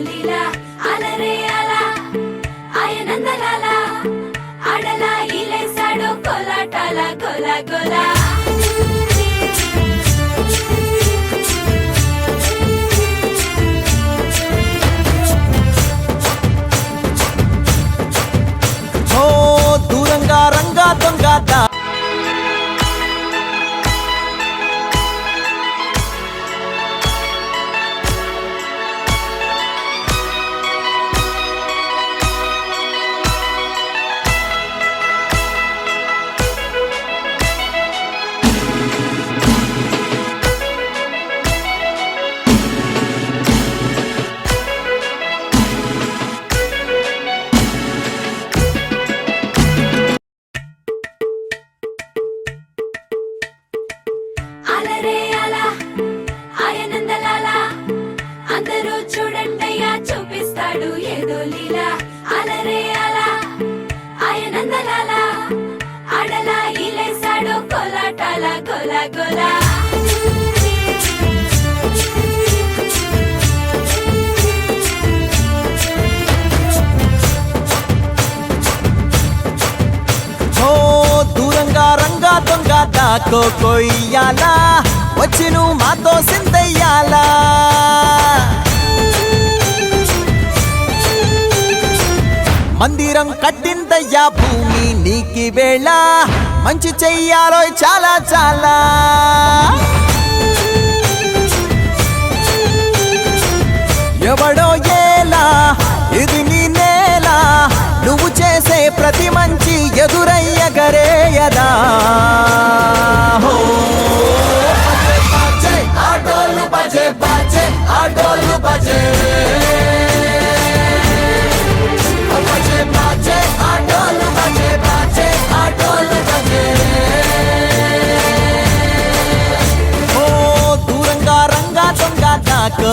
లీలా అలరే అలా ఆయనందలాల ఆడలా ఈలేసాడు కోలాటాల గోల గోల దూరంగా రంగా దొంగ అలరే అలా ఆయనందలాల అందరూ చూడండయ్యా చూపిస్తాడు ఏదో లీలా అలరే అలా ఆయనందలాల ఆడలా ఈలేసాడు కోలాటాల గోల గోల దూరంగా రంగా దొంగ దాకో కొయ్యాలా వచ్చి నువ్వు మాతో సిందయ్యాలా మందిరం కట్టిందయ్యా భూమి నీకి వేళ మంచి చెయ్యాలో చాలా చాలా ఎవడో ఏలా ఇది నీ నేల నువ్వు చేసే ప్రతి మంచి ఎదురయ్యగరేయదా ఆటోలు బజే బజే ఆటోలు బజే ఆటోలు బజే బజే ఆటోలు బజే దూరంగా రంగా దొంగ దాకా